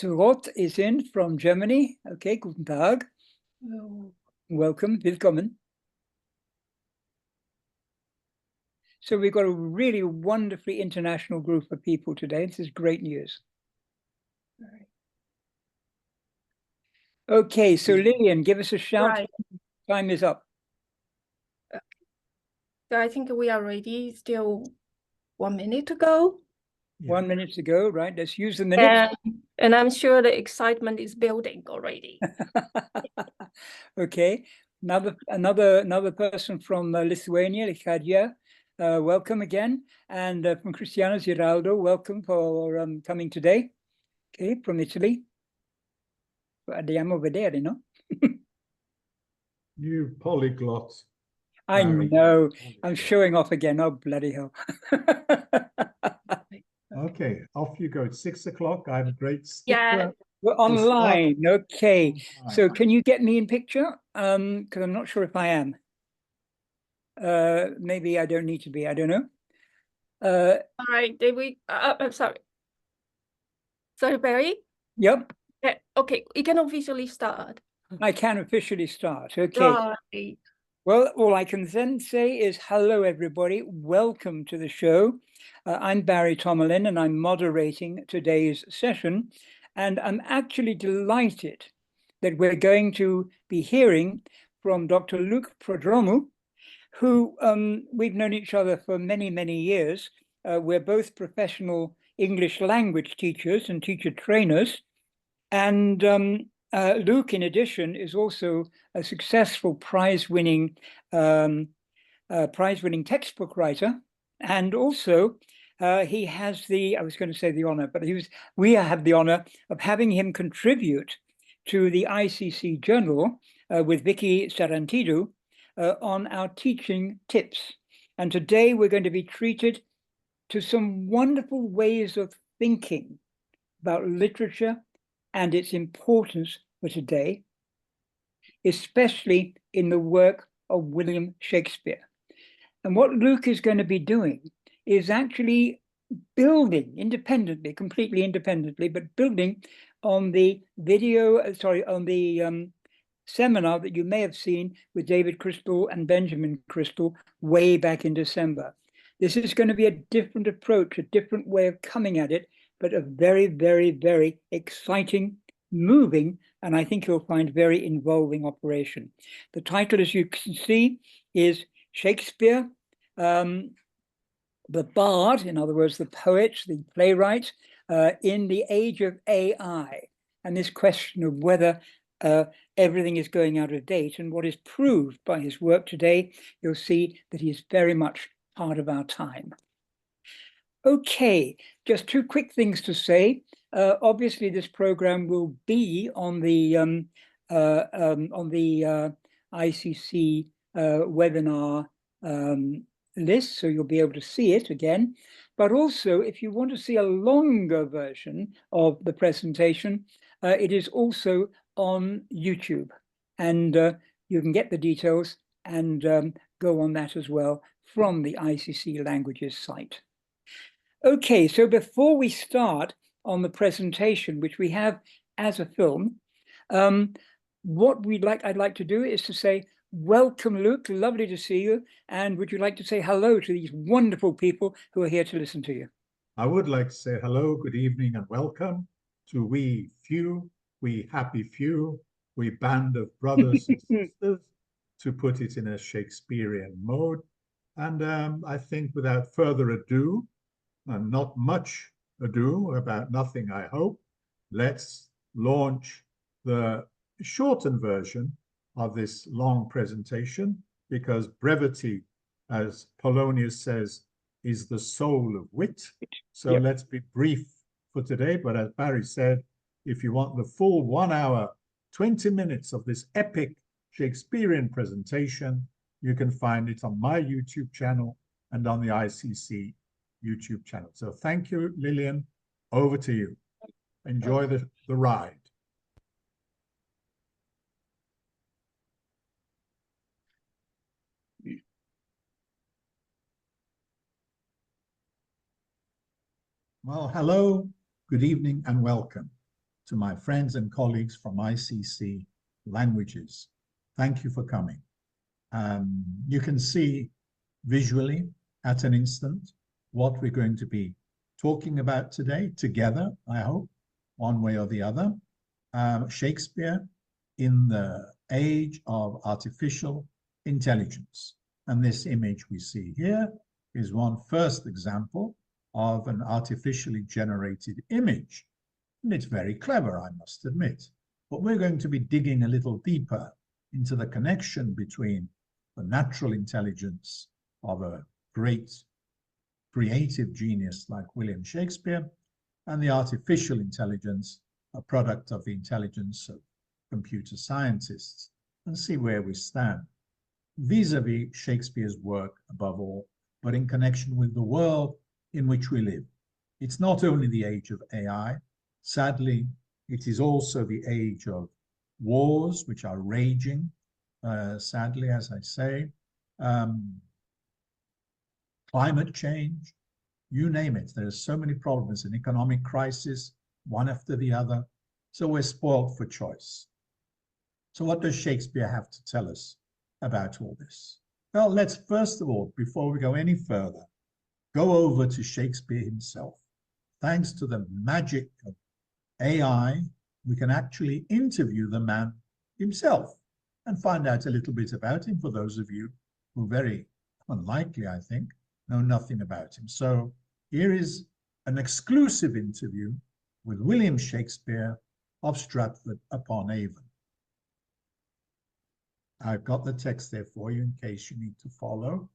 Annette Roth is in from Germany. Okay, guten Tag. Oh. Welcome, willkommen. So we've got a really wonderfully international group of people today. This is great news. All right. Okay, so Lillian, give us a shout. Right. Time is up. Okay. So I think we are ready. Still 1 minute to go. Yeah. 1 minute to go, right? Let's use the minutes. And I'm sure the excitement is building already. Okay, another person from Lithuania, Lichadia, welcome again. And from Cristiano Giraldo, welcome for coming today. Okay, from Italy. Andiamo a vedere, no? You polyglot. I Barry. know. I'm showing off again. Oh, bloody hell. Okay, off you go. It's 6 o'clock. I'm a great stickler. Yeah. We're online. Okay. Online. So can you get me in picture? Because I'm not sure if I am. Maybe I don't need to be. I don't know. All right. Did we? I'm sorry. Sorry, Barry. Yep. Yeah. Okay. We can officially start. I can officially start. Okay. Right. Well, all I can then say is hello, everybody. Welcome to the show. I'm Barry Tomalin, and I'm moderating today's session. And I'm actually delighted that we're going to be hearing from Dr. Luc Prodromou, who we've known each other for many, many years. We're both professional English language teachers and teacher trainers. And Luc, in addition, is also a successful prize-winning textbook writer, and also he has the, I was going to say the honor, but we have the honor of having him contribute to the ICC Journal with Vicky Sarantidou on our teaching tips. And today we're going to be treated to some wonderful ways of thinking about literature and its importance for today, especially in the work of William Shakespeare. And what Luc is going to be doing is actually building independently, completely independently, but building on the seminar that you may have seen with David Crystal and Benjamin Crystal way back in December. This is going to be a different approach, a different way of coming at it, but a very, very, very exciting, moving, and I think you'll find very involving operation. The title, as you can see, is Shakespeare, the bard, in other words, the poet, the playwright, in the age of AI, and this question of whether everything is going out of date. And what is proved by his work today, you'll see that he is very much part of our time. Okay, just two quick things to say. Obviously, this program will be on the ICC webinar list, so you'll be able to see it again. But also, if you want to see a longer version of the presentation, it is also on YouTube, and you can get the details and go on that as well from the ICC Languages site. Okay, so before we start on the presentation, which we have as a film, what I'd like to do is to say, welcome, Luc, lovely to see you. And would you like to say hello to these wonderful people who are here to listen to you? I would like to say hello, good evening, and welcome to we happy few, we band of brothers and sisters, to put it in a Shakespearean mode. And I think without further ado, and not much ado about nothing, I hope, let's launch the shortened version of this long presentation, because brevity, as Polonius says, is the soul of wit. So Yep. Let's be brief for today. But as Barry said, if you want the full 1 hour, 20 minutes of this epic Shakespearean presentation, you can find it on my YouTube channel and on the ICC YouTube channel. So thank you, Lillian. Over to you. Enjoy the ride. Well, hello, good evening, and welcome. to my friends and colleagues from ICC Languages. Thank you for coming. You can see visually at an instant what we're going to be talking about today together, I hope, one way or the other. Shakespeare in the age of artificial intelligence. And this image we see here is one first example of an artificially generated image. And it's very clever, I must admit. But we're going to be digging a little deeper into the connection between the natural intelligence of a great creative genius like William Shakespeare and the artificial intelligence, a product of the intelligence of computer scientists, and see where we stand vis-a-vis Shakespeare's work above all, but in connection with the world in which we live. It's not only the age of AI. Sadly, it is also the age of wars which are raging, sadly, as I say, climate change, you name it. There are so many problems, an economic crisis, one after the other. So we're spoiled for choice. So what does Shakespeare have to tell us about all this? Well, let's first of all, before we go any further, go over to Shakespeare himself. Thanks to the magic of AI, we can actually interview the man himself and find out a little bit about him for those of you who very unlikely, I think, know nothing about him. So here is an exclusive interview with William Shakespeare of Stratford-upon-Avon. I've got the text there for you in case you need to follow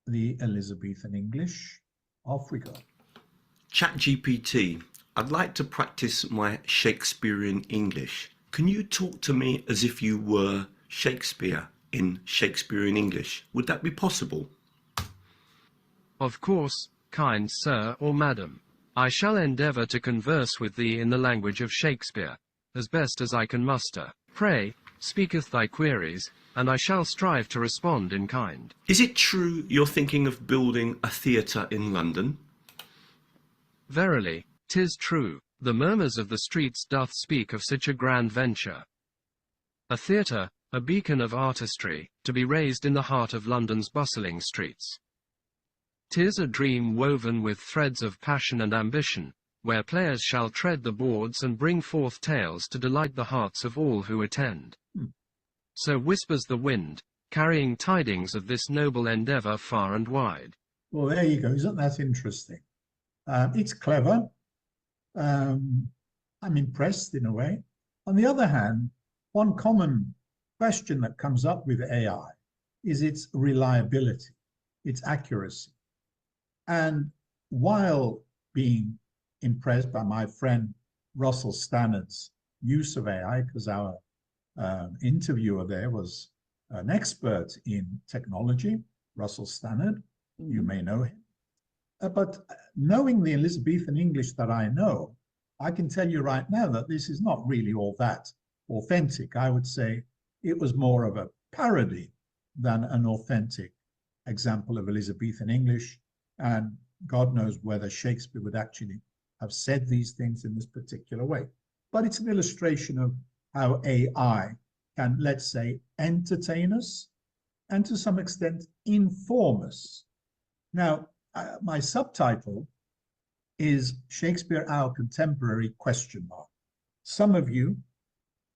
the Elizabethan English. Off we go. ChatGPT, I'd like to practice my Shakespearean English. Can you talk to me as if you were Shakespeare in Shakespearean English? Would that be possible? Of course, kind sir or madam. I shall endeavour to converse with thee in the language of Shakespeare, as best as I can muster. Pray, speaketh thy queries, and I shall strive to respond in kind. Is it true you're thinking of building a theatre in London? Verily, 'tis true, the murmurs of the streets doth speak of such a grand venture. A theatre, a beacon of artistry, to be raised in the heart of London's bustling streets. 'Tis a dream woven with threads of passion and ambition, where players shall tread the boards and bring forth tales to delight the hearts of all who attend. So whispers the wind, carrying tidings of this noble endeavour far and wide. Well, there you go. Isn't that interesting? It's clever. I'm impressed in a way. On the other hand, one common question that comes up with AI is its reliability, its accuracy. And while being impressed by my friend Russell Stannard's use of AI, because our interviewer there was an expert in technology, Russell Stannard, you may know him. But knowing the Elizabethan English that I know, I can tell you right now that this is not really all that authentic. I would say it was more of a parody than an authentic example of Elizabethan English. And God knows whether Shakespeare would actually have said these things in this particular way. But it's an illustration of how AI can, let's say, entertain us and to some extent inform us. Now, my subtitle is Shakespeare, Our Contemporary ? Some of you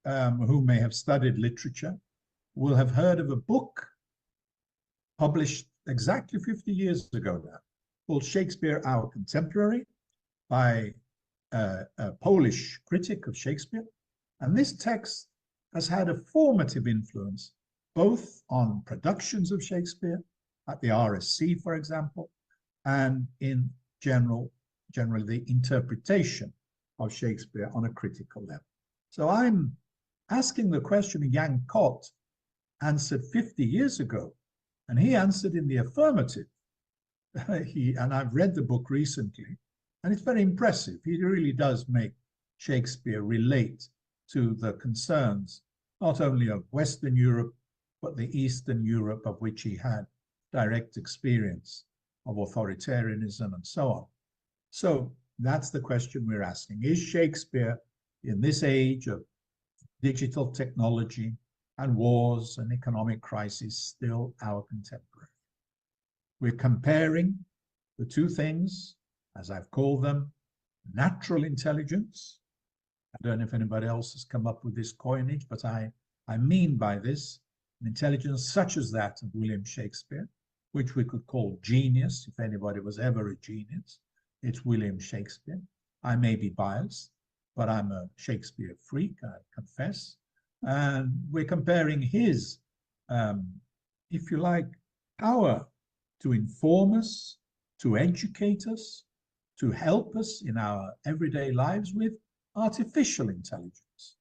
who may have studied literature will have heard of a book published exactly 50 years ago now, called Shakespeare, Our Contemporary, by a Polish critic of Shakespeare. And this text has had a formative influence both on productions of Shakespeare, at the RSC, for example, and in generally the interpretation of Shakespeare on a critical level. So I'm asking the question Jan Kott answered 50 years ago, and he answered in the affirmative. And I've read the book recently, and it's very impressive. He really does make Shakespeare relate to the concerns not only of Western Europe, but the Eastern Europe of which he had direct experience of authoritarianism and so on. So that's the question we're asking. Is Shakespeare in this age of digital technology and wars and economic crisis, still our contemporary. We're comparing the two things, as I've called them, natural intelligence. I don't know if anybody else has come up with this coinage, but I mean by this an intelligence such as that of William Shakespeare, which we could call genius. If anybody was ever a genius, it's William Shakespeare. I may be biased, but I'm a Shakespeare freak, I confess. And we're comparing his, if you like, power to inform us, to educate us, to help us in our everyday lives with artificial intelligence,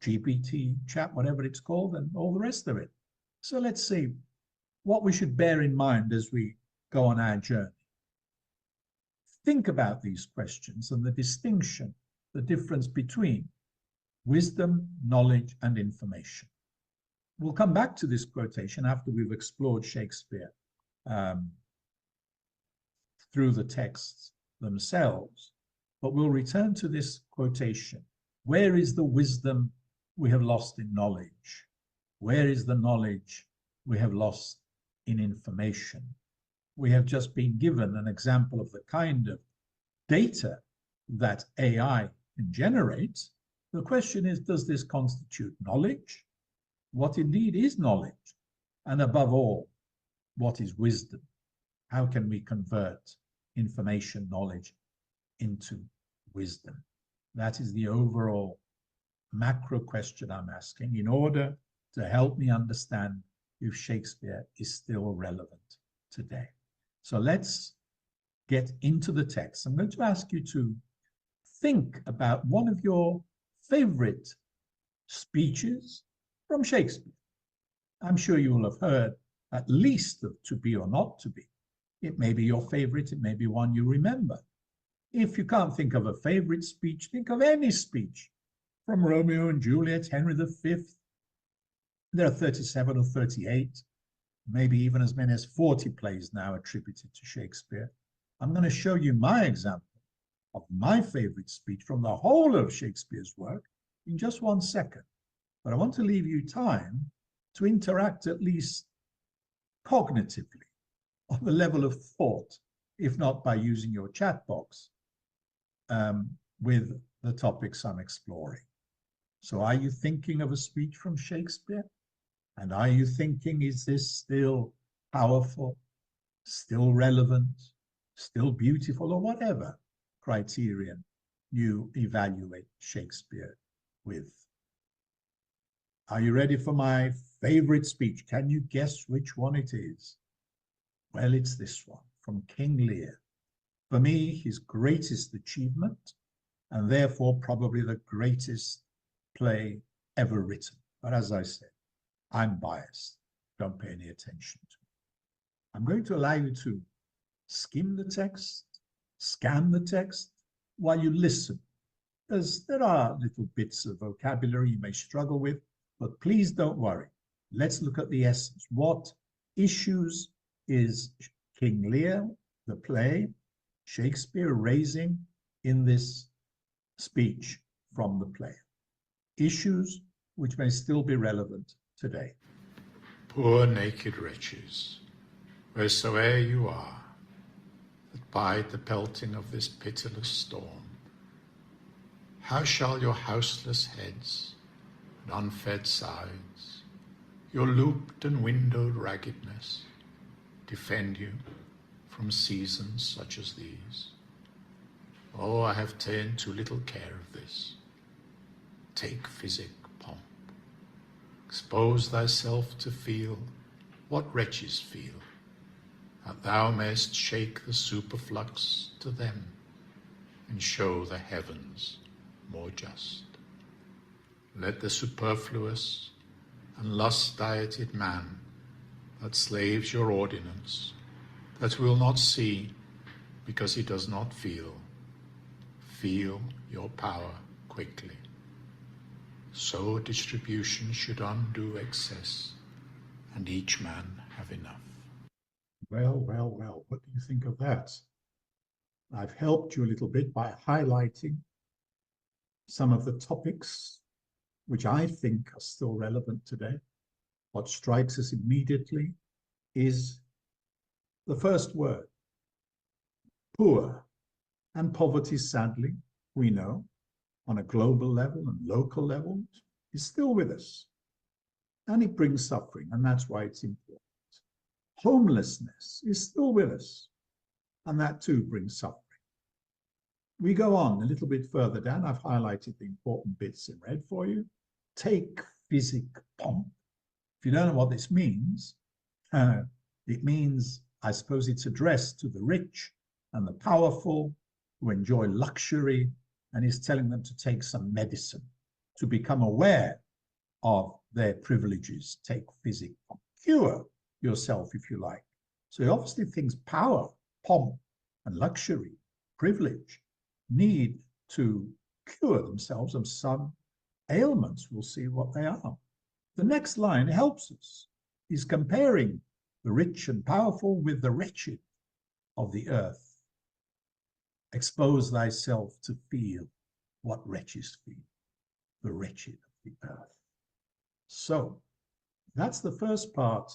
GPT, chat, whatever it's called, and all the rest of it. So let's see what we should bear in mind as we go on our journey. Think about these questions and the distinction, the difference between wisdom, knowledge, and information. We'll come back to this quotation after we've explored Shakespeare through the texts themselves, but we'll return to this quotation. Where is the wisdom we have lost in knowledge? Where is the knowledge we have lost in information? We have just been given an example of the kind of data that AI can generate. The question is, does this constitute knowledge? What indeed is knowledge? And above all, what is wisdom? How can we convert information, knowledge into wisdom? That is the overall macro question I'm asking in order to help me understand if Shakespeare is still relevant today. So let's get into the text. I'm going to ask you to think about one of your favorite speeches from Shakespeare. I'm sure you will have heard at least of To Be or Not to Be. It may be your favorite, it may be one you remember. If you can't think of a favorite speech, think of any speech from Romeo and Juliet, Henry V. There are 37 or 38, maybe even as many as 40 plays now attributed to Shakespeare. I'm going to show you my example of my favorite speech from the whole of Shakespeare's work in just 1 second. But I want to leave you time to interact at least cognitively on the level of thought, if not by using your chat box, with the topics I'm exploring. So are you thinking of a speech from Shakespeare? And are you thinking, is this still powerful, still relevant, still beautiful, or whatever criterion you evaluate Shakespeare with? Are you ready for my favorite speech? Can you guess which one it is? Well, it's this one from King Lear. For me, his greatest achievement, and therefore probably the greatest play ever written. But as I said, I'm biased. Don't pay any attention to it. I'm going to allow you to skim the text, scan the text while you listen, as there are little bits of vocabulary you may struggle with, but please don't worry. Let's look at the essence. What issues is King Lear, the play, Shakespeare raising in this speech from the play? Issues which may still be relevant today. Poor naked wretches, wheresoe'er you are, that bide the pelting of this pitiless storm, how shall your houseless heads and unfed sides, your looped and windowed raggedness, defend you from seasons such as these? Oh, I have ta'en too little care of this. Take physic, pomp. Expose thyself to feel what wretches feel, that thou mayst shake the superflux to them, and show the heavens more just. Let the superfluous and lust-dieted man that slaves your ordinance, that will not see because he does not feel your power quickly. So distribution should undo excess, and each man have enough. Well, well, well, what do you think of that? I've helped you a little bit by highlighting some of the topics which I think are still relevant today. What strikes us immediately is the first word, poor. And poverty, sadly, we know, on a global level and local level, is still with us. And it brings suffering, and that's why it's important. Homelessness is still with us, and that too brings suffering. We go on a little bit further down. I've highlighted the important bits in red for you. Take physic pomp. If you don't know what this means, it means, I suppose, it's addressed to the rich and the powerful who enjoy luxury, and is telling them to take some medicine to become aware of their privileges. Take physic pomp. Cure yourself, if you like. So he obviously thinks power, pomp, and luxury, privilege, need to cure themselves of some ailments. We'll see what they are. The next line helps us. He's comparing the rich and powerful with the wretched of the earth. Expose thyself to feel what wretches feel, the wretched of the earth. So that's the first part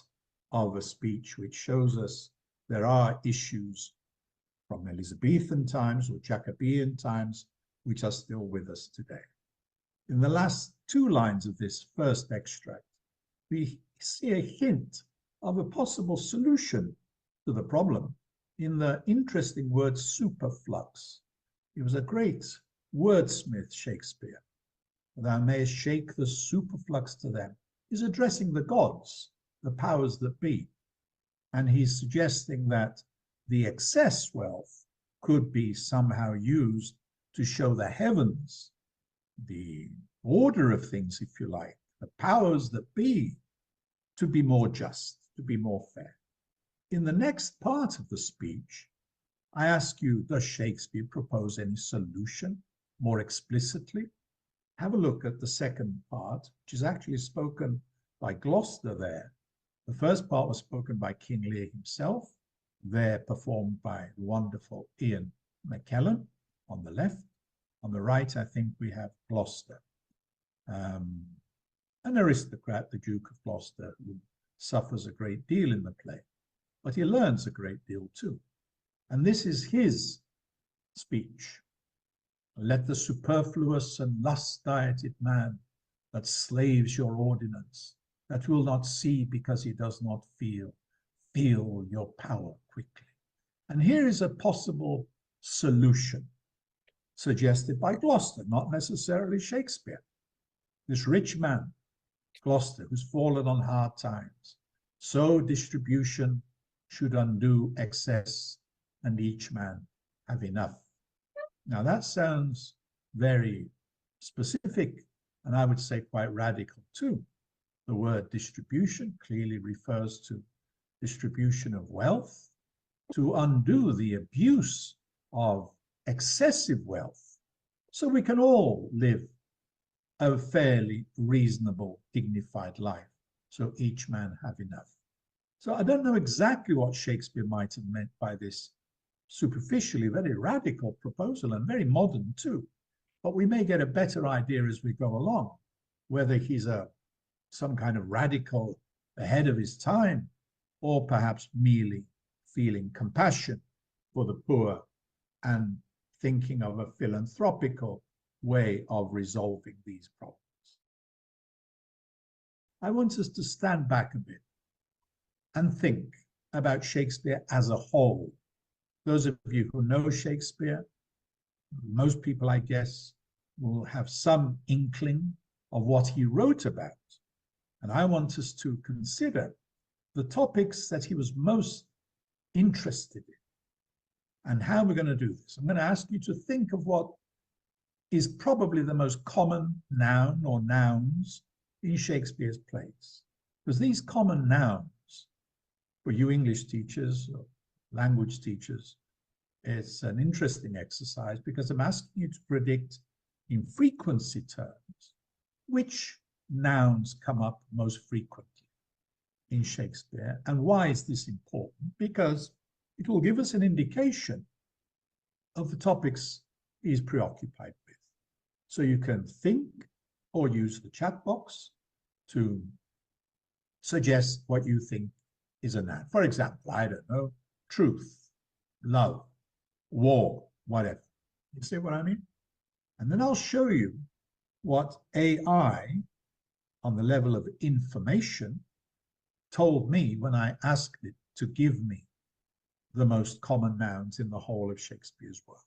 of a speech which shows us there are issues from Elizabethan times or Jacobean times which are still with us today. In the last two lines of this first extract, we see a hint of a possible solution to the problem in the interesting word superflux. He was a great wordsmith, Shakespeare. Thou mayest shake the superflux to them. He's addressing the gods, the powers that be. And he's suggesting that the excess wealth could be somehow used to show the heavens, the order of things, if you like, the powers that be, to be more just, to be more fair. In the next part of the speech, I ask you, does Shakespeare propose any solution more explicitly? Have a look at the second part, which is actually spoken by Gloucester there. The first part was spoken by King Lear himself, there performed by the wonderful Ian McKellen on the left. On the right, I think we have Gloucester, an aristocrat, the Duke of Gloucester, who suffers a great deal in the play, but he learns a great deal too. And this is his speech. Let the superfluous and lust-dieted man that slaves your ordinance, that will not see because he does not feel your power quickly. And here is a possible solution suggested by Gloucester, not necessarily Shakespeare. This rich man, Gloucester, who's fallen on hard times, so distribution should undo excess, and each man have enough. Now that sounds very specific, and I would say quite radical too. The word distribution clearly refers to distribution of wealth, to undo the abuse of excessive wealth, so we can all live a fairly reasonable, dignified life, so each man have enough. So I don't know exactly what Shakespeare might have meant by this superficially very radical proposal, and very modern too, but we may get a better idea as we go along, whether he's some kind of radical ahead of his time, or perhaps merely feeling compassion for the poor and thinking of a philanthropical way of resolving these problems. I want us to stand back a bit and think about Shakespeare as a whole. Those of you who know Shakespeare, most people, I guess, will have some inkling of what he wrote about. And I want us to consider the topics that he was most interested in and how we're going to do this. I'm going to ask you to think of what is probably the most common noun or nouns in Shakespeare's plays. Because these common nouns, for you English teachers or language teachers, it's an interesting exercise, because I'm asking you to predict in frequency terms which nouns come up most frequently in Shakespeare. And why is this important? Because it will give us an indication of the topics he's preoccupied with. So you can think or use the chat box to suggest what you think is a noun. For example, I don't know, truth, love, war, whatever. You see what I mean? And then I'll show you what AI on the level of information told me when I asked it to give me the most common nouns in the whole of Shakespeare's work.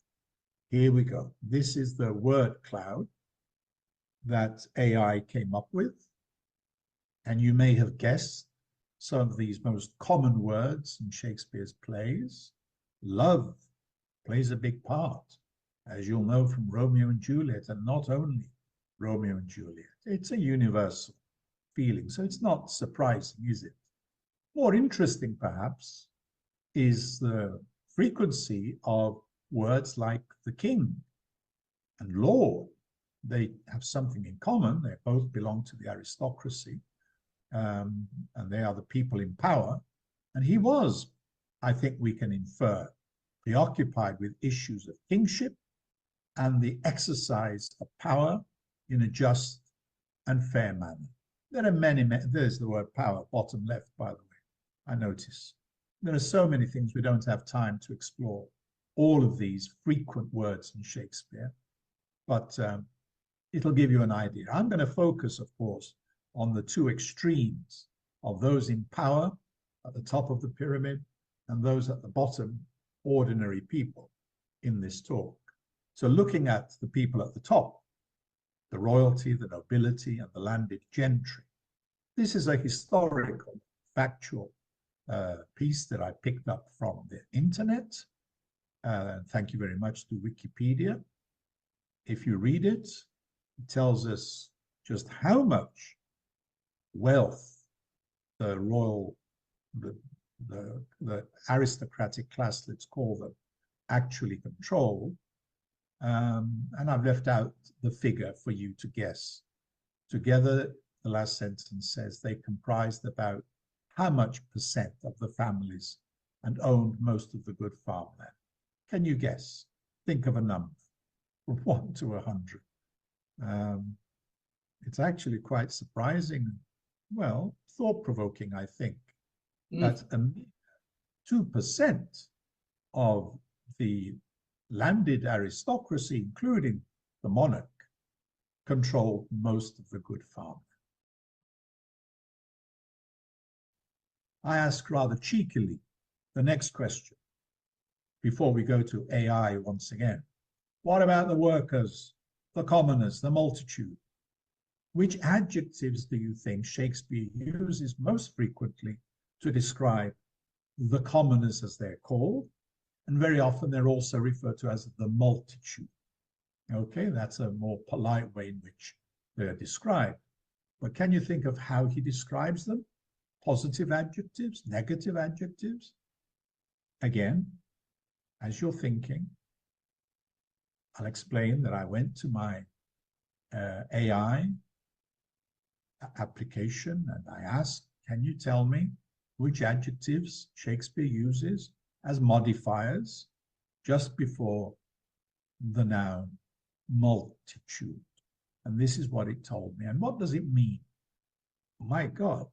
Here we go. This is the word cloud that AI came up with. And you may have guessed some of these most common words in Shakespeare's plays. Love plays a big part, as you'll know from Romeo and Juliet, and not only Romeo and Juliet. It's a universal feeling, so it's not surprising, is it? More interesting, perhaps, is the frequency of words like the king and lord. They have something in common. They both belong to the aristocracy, and they are the people in power. And he was, I think we can infer, preoccupied with issues of kingship and the exercise of power in a just and fair manner. There are many, there's the word power, bottom left, by the way, I notice. There are so many things we don't have time to explore, all of these frequent words in Shakespeare, but it'll give you an idea. I'm going to focus, of course, on the two extremes of those in power at the top of the pyramid and those at the bottom, ordinary people, in this talk. So looking at the people at the top, the royalty, the nobility, and the landed gentry, this is a historical, factual piece that I picked up from the internet. Thank you very much to Wikipedia. If you read it, it tells us just how much wealth the royal, the aristocratic class, let's call them, actually control. And I've left out the figure for you to guess. Together, the last sentence says they comprised about how much percent of the families and owned most of the good farmland. Can you guess? Think of a number from 1 to 100. It's actually quite surprising, well, thought-provoking, I think, that 2% of the landed aristocracy, including the monarch, controlled most of the good farmland. I ask rather cheekily the next question before we go to AI once again. What about the workers, the commoners, the multitude? Which adjectives do you think Shakespeare uses most frequently to describe the commoners, as they're called? And very often they're also referred to as the multitude. Okay, that's a more polite way in which they're described. But can you think of how he describes them? Positive adjectives, negative adjectives? Again, as you're thinking, I'll explain that I went to my AI application and I asked, can you tell me which adjectives Shakespeare uses as modifiers just before the noun multitude? And this is what it told me. And what does it mean? My God,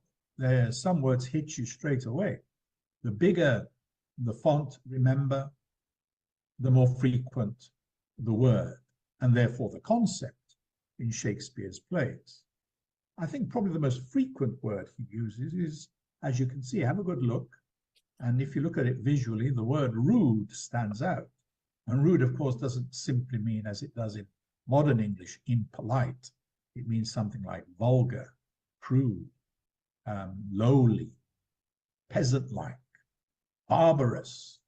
some words hit you straight away. The bigger the font, remember, the more frequent the word, and therefore the concept in Shakespeare's plays. I think probably the most frequent word he uses is, as you can see, have a good look. And if you look at it visually, the word rude stands out. And rude, of course, doesn't simply mean, as it does in modern English, impolite. It means something like vulgar, crude, lowly, peasant-like, barbarous,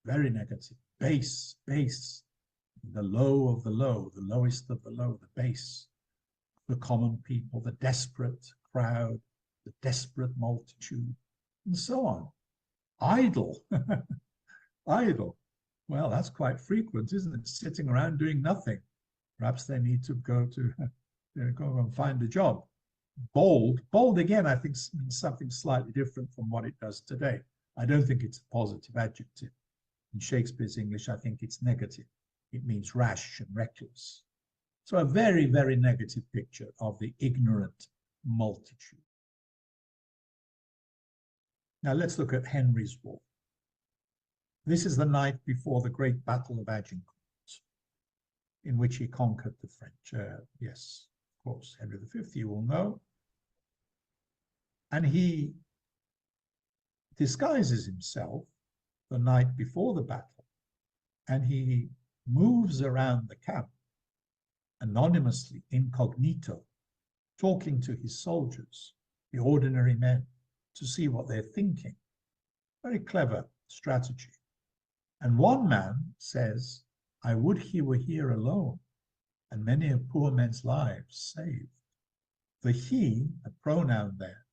very negative, base, the low of the low, the lowest of the low, the base, the common people, the desperate crowd, the desperate multitude, and so on. Idle, idle. Well, that's quite frequent, isn't it? Sitting around doing nothing. Perhaps they need to go and find a job. Bold again, I think means something slightly different from what it does today. I don't think it's a positive adjective. In Shakespeare's English, I think it's negative. It means rash and reckless. So a very, very negative picture of the ignorant multitude. Now let's look at Henry's war. This is the night before the great Battle of Agincourt, in which he conquered the French. Yes, of course, Henry V, you will know. And he disguises himself the night before the battle, and he moves around the camp anonymously, incognito, talking to his soldiers, the ordinary men, to see what they're thinking. Very clever strategy. And one man says, I would he were here alone, and many a poor man's lives saved. The he, a pronoun there,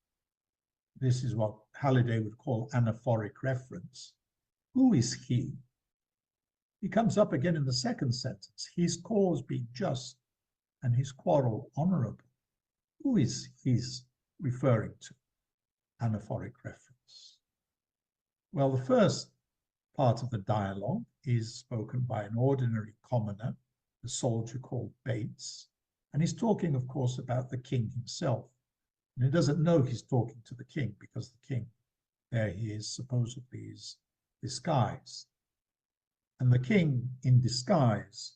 this is what Halliday would call anaphoric reference. Who is he? He comes up again in the second sentence, his cause being just and his quarrel honorable. Who is he's referring to? Anaphoric reference. Well, the first part of the dialogue is spoken by an ordinary commoner, a soldier called Bates, and he's talking, of course, about the king himself. And he doesn't know he's talking to the king because the king, there he is, supposedly is disguised. And the king, in disguise,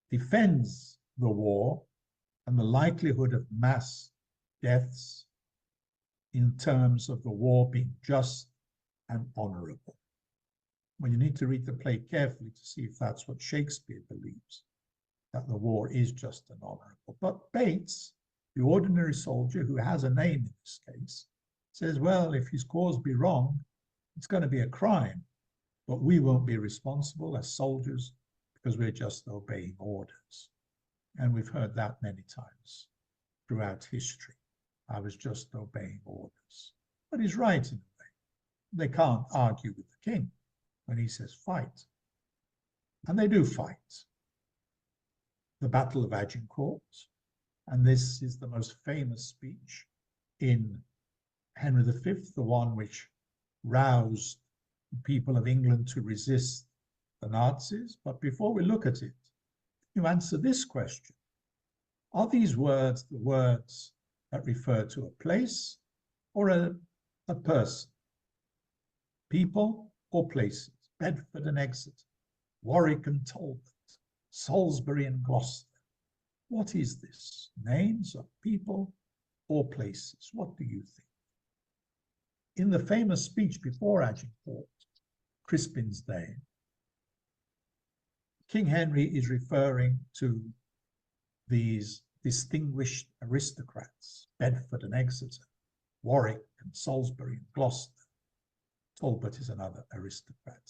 defends the war and the likelihood of mass deaths in terms of the war being just and honorable. Well, you need to read the play carefully to see if that's what Shakespeare believes, that the war is just and honorable. But Bates, the ordinary soldier who has a name in this case, says, well, if his cause be wrong, it's going to be a crime, but we won't be responsible as soldiers because we're just obeying orders. And we've heard that many times throughout history. I was just obeying orders. But he's right in a way. They can't argue with the king when he says fight. And they do fight. The Battle of Agincourt, and this is the most famous speech in Henry V, the one which roused the people of England to resist the Nazis. But before we look at it, you answer this question. Are these words the words that refer to a place or a person? People or places? Bedford and Exeter, Warwick and Talbot, Salisbury and Gloucester. What is this? Names of people or places? What do you think? In the famous speech before Agincourt, Crispin's day, King Henry is referring to these distinguished aristocrats, Bedford and Exeter, Warwick and Salisbury and Gloucester. Talbot is another aristocrat.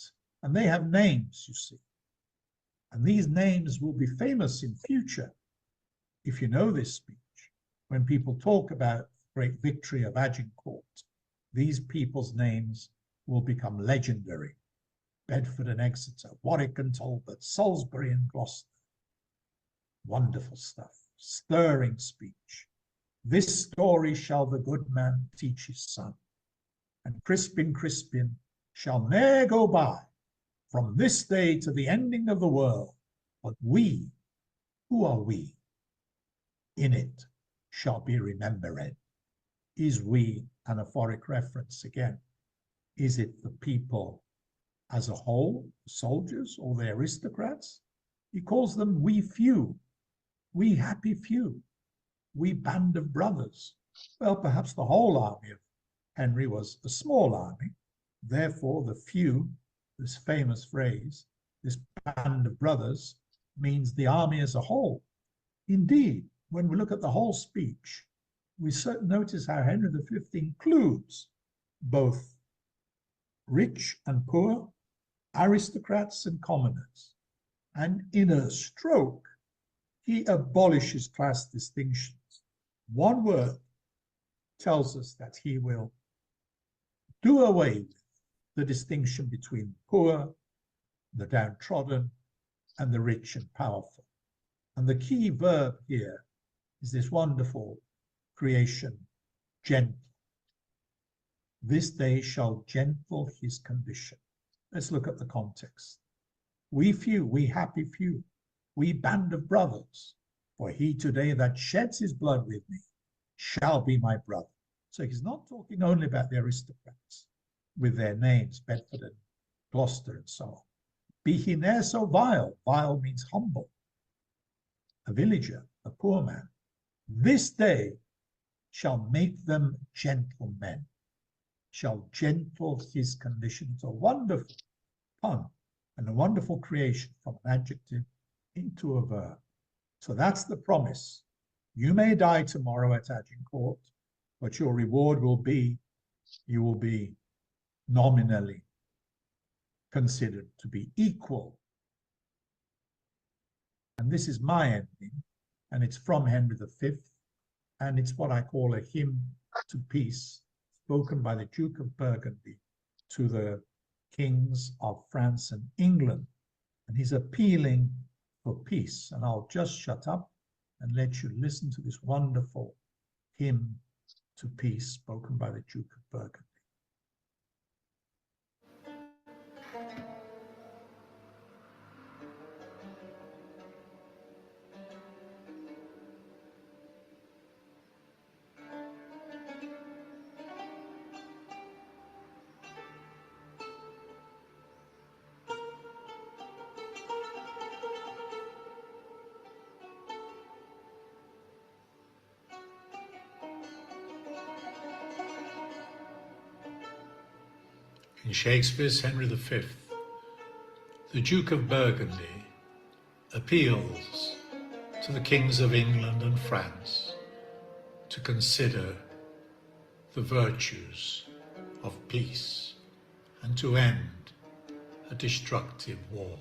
And they have names, you see. And these names will be famous in future. If you know this speech, when people talk about the great victory of Agincourt, these people's names will become legendary. Bedford and Exeter, Warwick and Talbot, Salisbury and Gloucester. Wonderful stuff. Stirring speech. This story shall the good man teach his son, and Crispin shall ne'er go by from this day to the ending of the world. But we, who are we? In it shall be remembered. Is we anaphoric reference again? Is it the people as a whole, soldiers or the aristocrats? He calls them we few, we happy few, we band of brothers. Well, perhaps the whole army of Henry was a small army. Therefore, the few, this famous phrase, this band of brothers, means the army as a whole. Indeed, when we look at the whole speech, we notice how Henry V includes both rich and poor, aristocrats and commoners. And in a stroke, he abolishes class distinctions. One word tells us that he will do away with the distinction between the poor, the downtrodden, and the rich and powerful. And the key verb here is this wonderful creation, gentle. This day shall gentle his condition. Let's look at the context. We few, we happy few, we band of brothers. For he today that sheds his blood with me shall be my brother. So he's not talking only about the aristocrats with their names, Bedford and Gloucester and so on. Be he ne'er so vile, vile means humble, a villager, a poor man, this day shall make them gentlemen, shall gentle his condition. It's a wonderful pun and a wonderful creation from an adjective into a verb. So that's the promise. You may die tomorrow at Agincourt, but your reward will be, you will be nominally considered to be equal. And this is my ending, and it's from Henry V, and it's what I call a hymn to peace, spoken by the Duke of Burgundy to the kings of France and England. And he's appealing for peace. And I'll just shut up and let you listen to this wonderful hymn to peace spoken by the Duke of Burgundy. In Shakespeare's Henry V, the Duke of Burgundy appeals to the kings of England and France to consider the virtues of peace and to end a destructive war.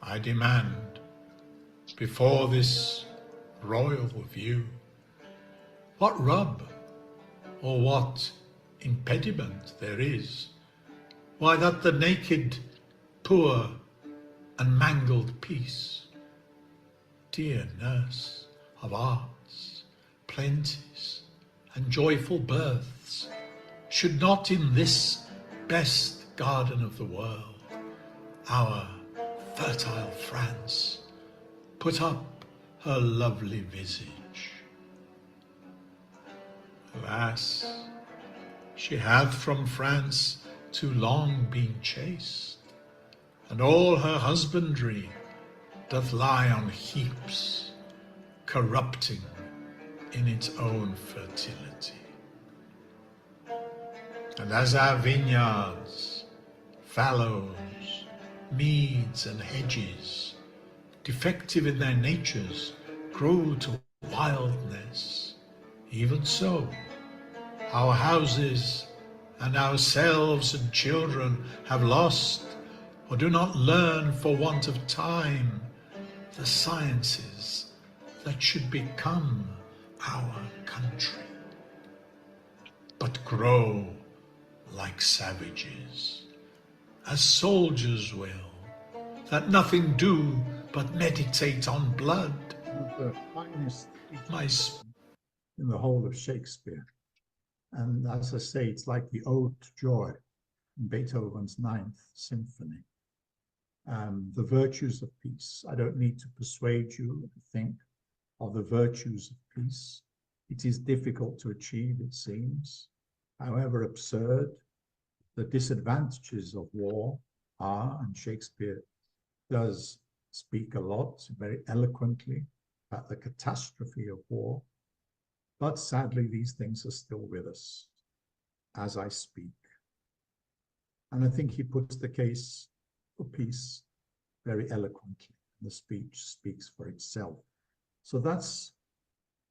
I demand, before this royal view, what rub or what impediment there is, why that the naked, poor, and mangled peace, dear nurse of arts, plenties, and joyful births, should not in this best garden of the world, our fertile France, put up her lovely visage. Alas, she hath from France too long been chased, and all her husbandry doth lie on heaps, corrupting in its own fertility. And as our vineyards, fallows, meads, and hedges, defective in their natures, grow to wildness, even so our houses and ourselves and children have lost, or do not learn for want of time, the sciences that should become our country, but grow like savages, as soldiers will, that nothing do but meditate on blood. One of the finest My in the whole of Shakespeare. And as I say, it's like the Ode to Joy in Beethoven's Ninth Symphony. The virtues of peace. I don't need to persuade you to think of the virtues of peace. It is difficult to achieve, it seems, however absurd. The disadvantages of war are, and Shakespeare does speak a lot, very eloquently, about the catastrophe of war. But sadly, these things are still with us as I speak. And I think he puts the case for peace very eloquently. The speech speaks for itself. So that's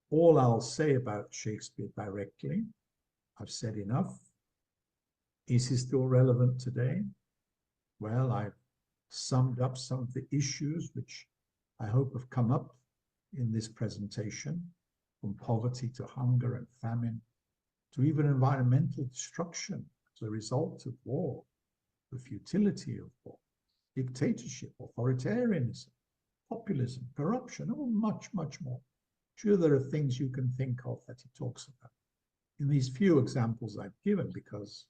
all I'll say about Shakespeare directly. I've said enough. Is he still relevant today? Well, I've summed up some of the issues which I hope have come up in this presentation, from poverty to hunger and famine, to even environmental destruction as a result of war, the futility of war, dictatorship, authoritarianism, populism, corruption, oh, much, much more. Sure, there are things you can think of that he talks about in these few examples I've given, because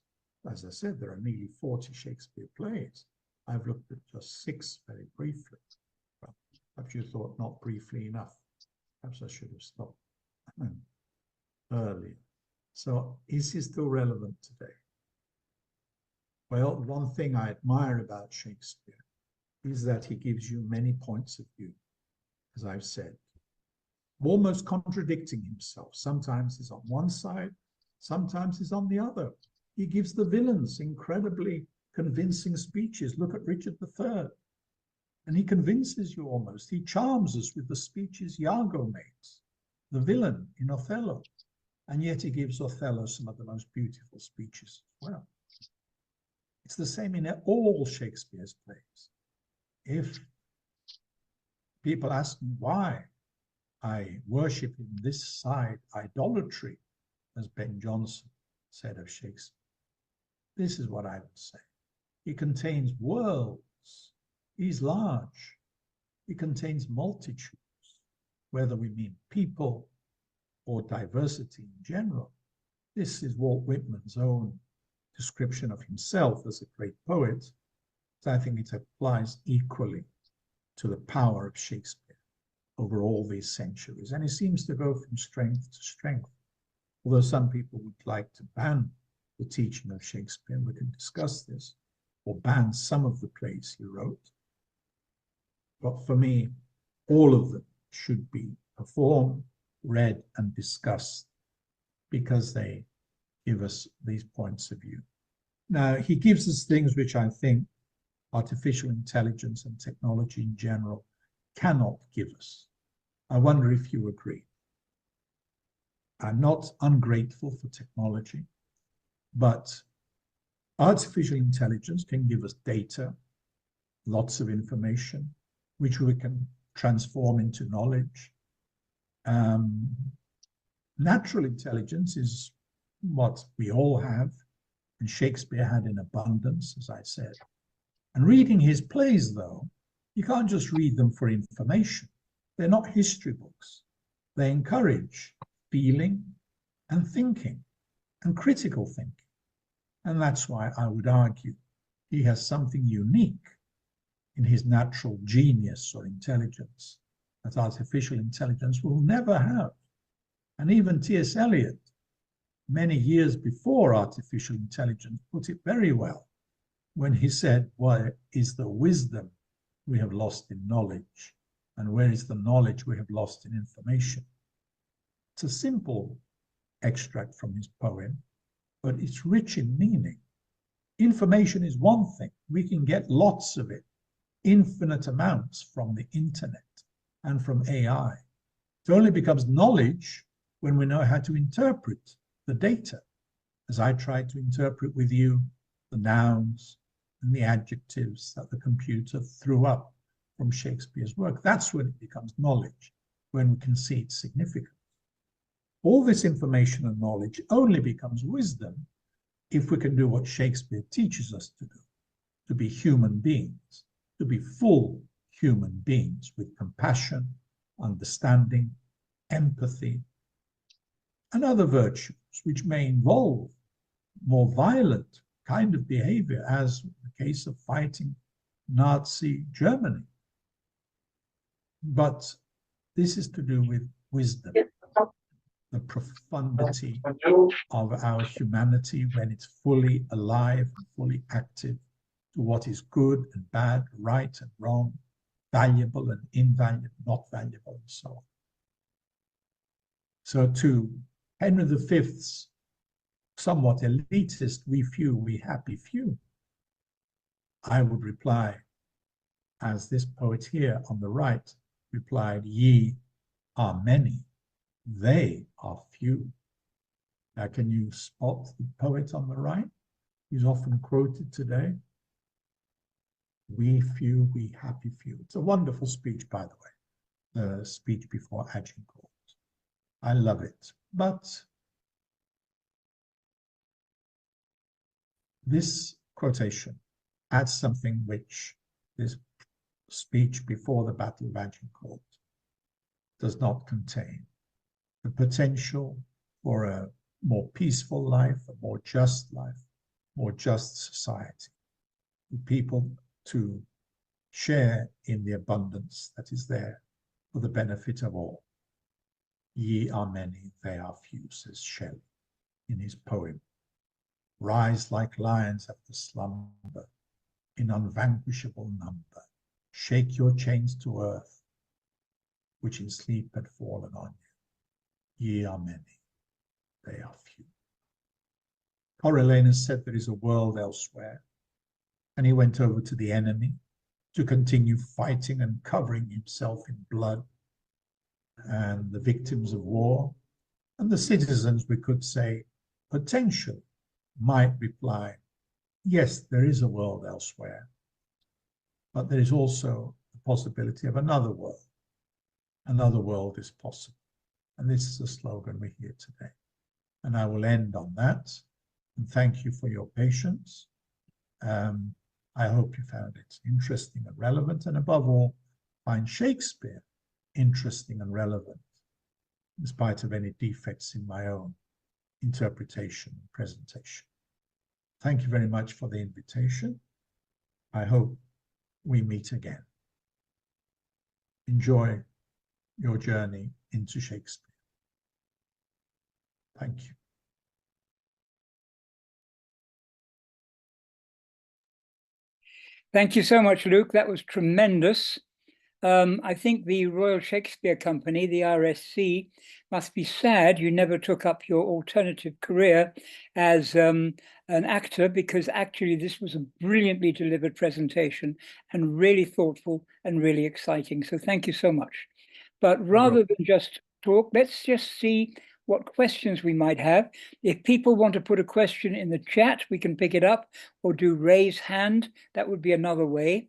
as I said, there are nearly 40 Shakespeare plays. I've looked at just 6 very briefly. Well, perhaps you thought not briefly enough. Perhaps I should have stopped earlier. So is he still relevant today? Well, one thing I admire about Shakespeare is that he gives you many points of view, as I've said, almost contradicting himself. Sometimes he's on one side, sometimes he's on the other. He gives the villains incredibly convincing speeches. Look at Richard III. And he convinces you almost. He charms us with the speeches Iago makes, the villain in Othello. And yet he gives Othello some of the most beautiful speeches as well. It's the same in all Shakespeare's plays. If people ask me why I worship in this side idolatry, as Ben Jonson said of Shakespeare, this is what I would say. He contains worlds. He's large. He contains multitudes, whether we mean people or diversity in general. This is Walt Whitman's own description of himself as a great poet. So I think it applies equally to the power of Shakespeare over all these centuries. And it seems to go from strength to strength. Although some people would like to ban the teaching of Shakespeare, and we can discuss this, or ban some of the plays he wrote. But for me, all of them should be performed, read, and discussed because they give us these points of view. Now, he gives us things which I think artificial intelligence and technology in general cannot give us. I wonder if you agree. I'm not ungrateful for technology, but artificial intelligence can give us data, lots of information, which we can transform into knowledge. Natural intelligence is what we all have, and Shakespeare had in abundance, as I said. And reading his plays, though, you can't just read them for information. They're not history books. They encourage feeling and thinking and critical thinking. And that's why I would argue he has something unique in his natural genius or intelligence that artificial intelligence will never have. And even T.S. Eliot, many years before artificial intelligence, put it very well when he said, where is the wisdom we have lost in knowledge? And where is the knowledge we have lost in information? It's a simple extract from his poem, but it's rich in meaning. Information is one thing. We can get lots of it, infinite amounts from the internet and from AI. It only becomes knowledge when we know how to interpret the data, as I tried to interpret with you the nouns and the adjectives that the computer threw up from Shakespeare's work. That's when it becomes knowledge, when we can see its significance. All this information and knowledge only becomes wisdom if we can do what Shakespeare teaches us to do, to be human beings, to be full human beings with compassion, understanding, empathy, and other virtues which may involve more violent kind of behavior, as in the case of fighting Nazi Germany. But this is to do with wisdom, the profundity of our humanity when it's fully alive, fully active to what is good and bad, right and wrong, valuable and invaluable, not valuable, and so on. So to Henry V's somewhat elitist, we few, we happy few, I would reply, as this poet here on the right replied, ye are many, they are few. Now, can you spot the poet on the right? He's often quoted today. We few, we happy few. It's a wonderful speech, by the way, the speech before Agincourt. I love it. But this quotation adds something which this speech before the Battle of Agincourt does not contain: the potential for a more peaceful life, a more just life, more just society, people to share in the abundance that is there for the benefit of all. Ye are many, they are few, says Shelley in his poem. Rise like lions after slumber, in unvanquishable number. Shake your chains to earth, which in sleep had fallen on you. Ye are many, they are few. Coriolanus said there is a world elsewhere, and he went over to the enemy to continue fighting and covering himself in blood. And the victims of war and the citizens, we could say, potentially might reply, yes, there is a world elsewhere, but there is also the possibility of another world. Another world is possible. And this is a slogan we hear today. And I will end on that. And thank you for your patience. I hope you found it interesting and relevant, and above all, find Shakespeare interesting and relevant, in spite of any defects in my own interpretation and presentation. Thank you very much for the invitation. I hope we meet again. Enjoy your journey into Shakespeare. Thank you. Thank you so much, Luke. That was tremendous. I think the Royal Shakespeare Company, the RSC, must be sad you never took up your alternative career as an actor, because actually this was a brilliantly delivered presentation and really thoughtful and really exciting. So thank you so much. But rather than just talk, let's just see what questions we might have. If people want to put a question in the chat, we can pick it up, or do raise hand. That would be another way.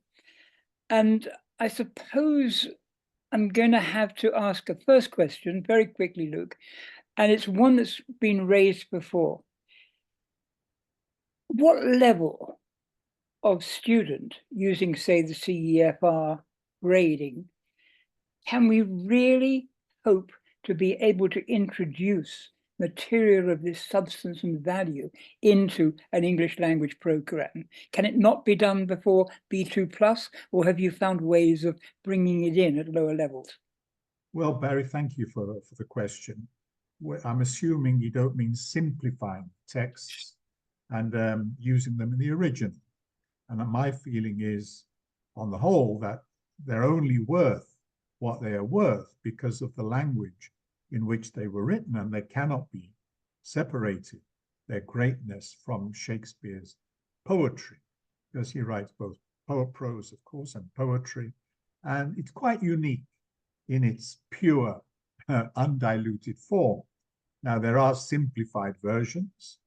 And I suppose I'm going to have to ask a first question very quickly, Luke, and it's one that's been raised before. What level of student using, say, the CEFR grading can we really hope to be able to introduce material of this substance and value into an English language program? Can it not be done before B2+, or have you found ways of bringing it in at lower levels? Well, Barry, thank you for the question. I'm assuming you don't mean simplifying texts and using them in the original. And my feeling is, on the whole, that they're only worth what they are worth because of the language in which they were written, and they cannot be separated, their greatness, from Shakespeare's poetry, because he writes both prose, of course, and poetry, and it's quite unique in its pure, undiluted form. Now, there are simplified versions,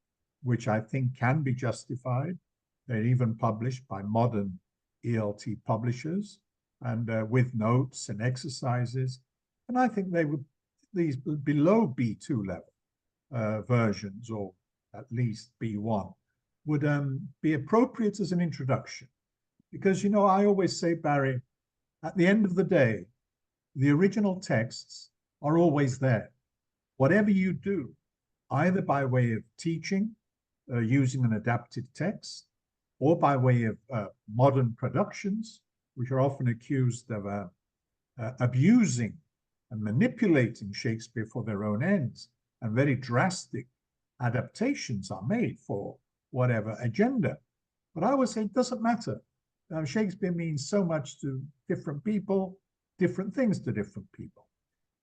which I think can be justified. They're even published by modern ELT publishers, and with notes and exercises, and I think these below B2 level versions, or at least B1, would be appropriate as an introduction. Because, you know, I always say, Barry, at the end of the day, the original texts are always there. Whatever you do, either by way of teaching, using an adapted text, or by way of modern productions, which are often accused of abusing and manipulating Shakespeare for their own ends, and very drastic adaptations are made for whatever agenda. But I would say it doesn't matter. Shakespeare means so much to different people, different things to different people.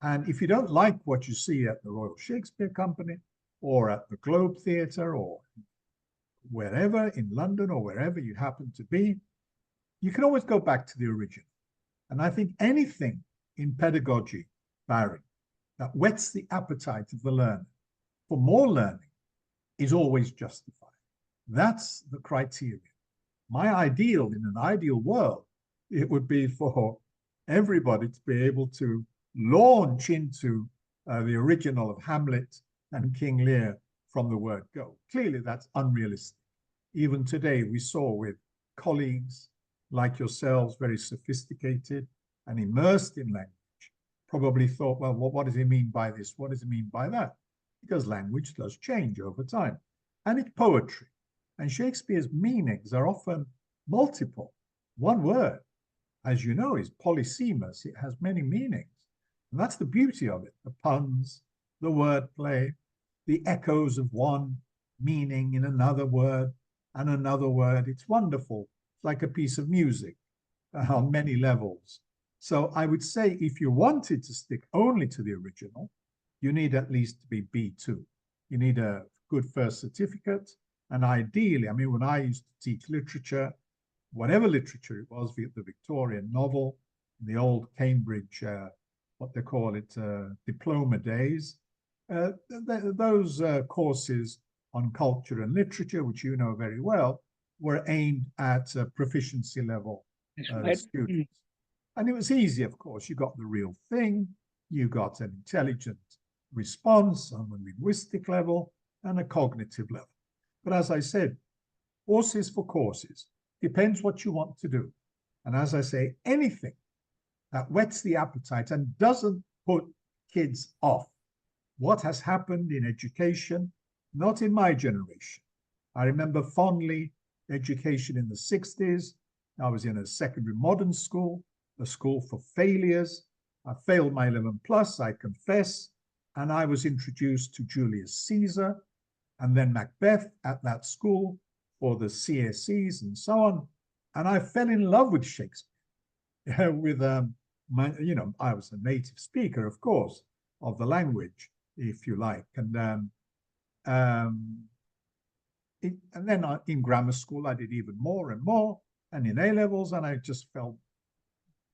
And if you don't like what you see at the Royal Shakespeare Company, or at the Globe Theatre, or wherever in London, or wherever you happen to be, you can always go back to the original. And I think anything in pedagogy, Barry, that whets the appetite of the learner for more learning is always justified. That's the criteria. My ideal, in an ideal world, it would be for everybody to be able to launch into the original of Hamlet and King Lear from the word go. Clearly, that's unrealistic. Even today, we saw with colleagues like yourselves, very sophisticated and immersed in language, probably thought, well, what does he mean by this? What does he mean by that? Because language does change over time. And it's poetry. And Shakespeare's meanings are often multiple. One word, as you know, is polysemous. It has many meanings. And that's the beauty of it. The puns, the wordplay, the echoes of one meaning in another word and another word. It's wonderful. It's like a piece of music on many levels. So I would say if you wanted to stick only to the original, you need at least to be B2. You need a good first certificate. And ideally, I mean, when I used to teach literature, whatever literature it was, the Victorian novel, the old Cambridge, what they call it, diploma days, those courses on culture and literature, which you know very well, were aimed at proficiency level students. And it was easy, of course. You got the real thing, you got an intelligent response on a linguistic level and a cognitive level. But as I said, horses for courses. Depends what you want to do. And as I say, anything that whets the appetite and doesn't put kids off. What has happened in education, not in my generation. I remember fondly education in the 60s. I was in a secondary modern school, a school for failures. I failed my 11 plus, I confess, and I was introduced to Julius Caesar and then Macbeth at that school for the CSEs and so on. And I fell in love with Shakespeare with, I was a native speaker, of course, of the language, if you like. And then in grammar school, I did even more and more. And in A-levels, and I just fell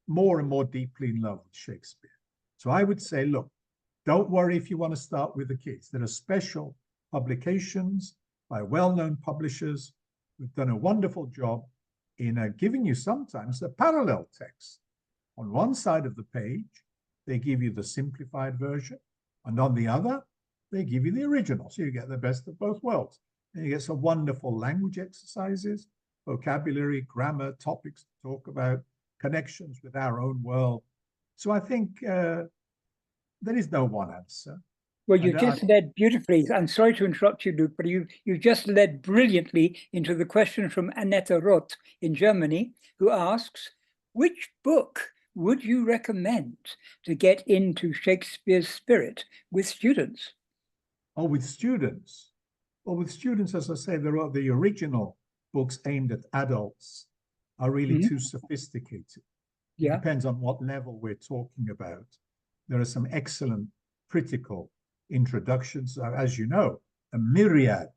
more and more deeply in love with Shakespeare. So I would say, look, don't worry if you want to start with the kids. There are special publications by well-known publishers who've done a wonderful job in giving you sometimes a parallel text. On one side of the page, they give you the simplified version, and on the other, they give you the original. So you get the best of both worlds. And you get some wonderful language exercises, vocabulary, grammar, topics to talk about, connections with our own world. So I think there is no one answer. Well, you just led beautifully. I'm sorry to interrupt you, Luke, but you just led brilliantly into the question from Annette Roth in Germany, who asks, which book would you recommend to get into Shakespeare's spirit with students? Oh, with students? Well, with students, as I say, there are the original books aimed at adults are really too sophisticated. It depends on what level we're talking about. There are some excellent critical introductions, as you know, a myriad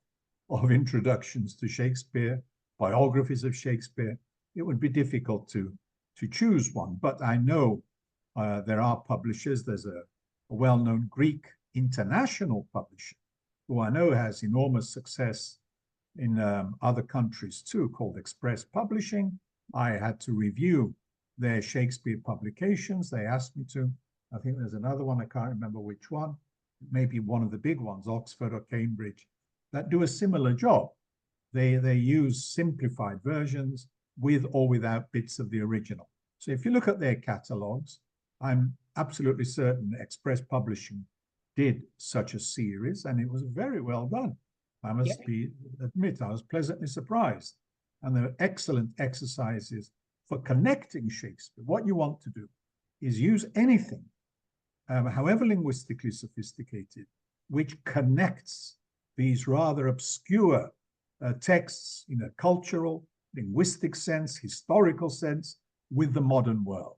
of introductions to Shakespeare, biographies of Shakespeare. It would be difficult to choose one, but I know there are publishers. There's a well-known Greek international publisher who I know has enormous success in other countries too, called Express Publishing. I had to review their Shakespeare publications. They asked me to. I think there's another one, I can't remember which one, maybe one of the big ones, Oxford or Cambridge, that do a similar job. They use simplified versions with or without bits of the original. So if you look at their catalogs, I'm absolutely certain Express Publishing did such a series, and it was very well done. I must admit, I was pleasantly surprised. And there are excellent exercises for connecting Shakespeare. What you want to do is use anything, however linguistically sophisticated, which connects these rather obscure texts in a cultural, linguistic sense, historical sense, with the modern world.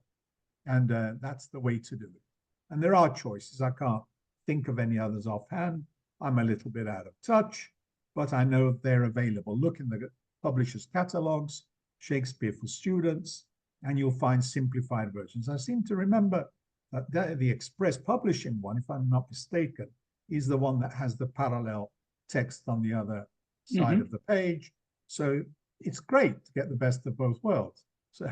And that's the way to do it. And there are choices. I can't think of any others offhand. I'm a little bit out of touch, but I know they're available. Look in the publishers' catalogs, Shakespeare for Students, and you'll find simplified versions. I seem to remember that the Express Publishing one, if I'm not mistaken, is the one that has the parallel text on the other side of the page. So it's great to get the best of both worlds. So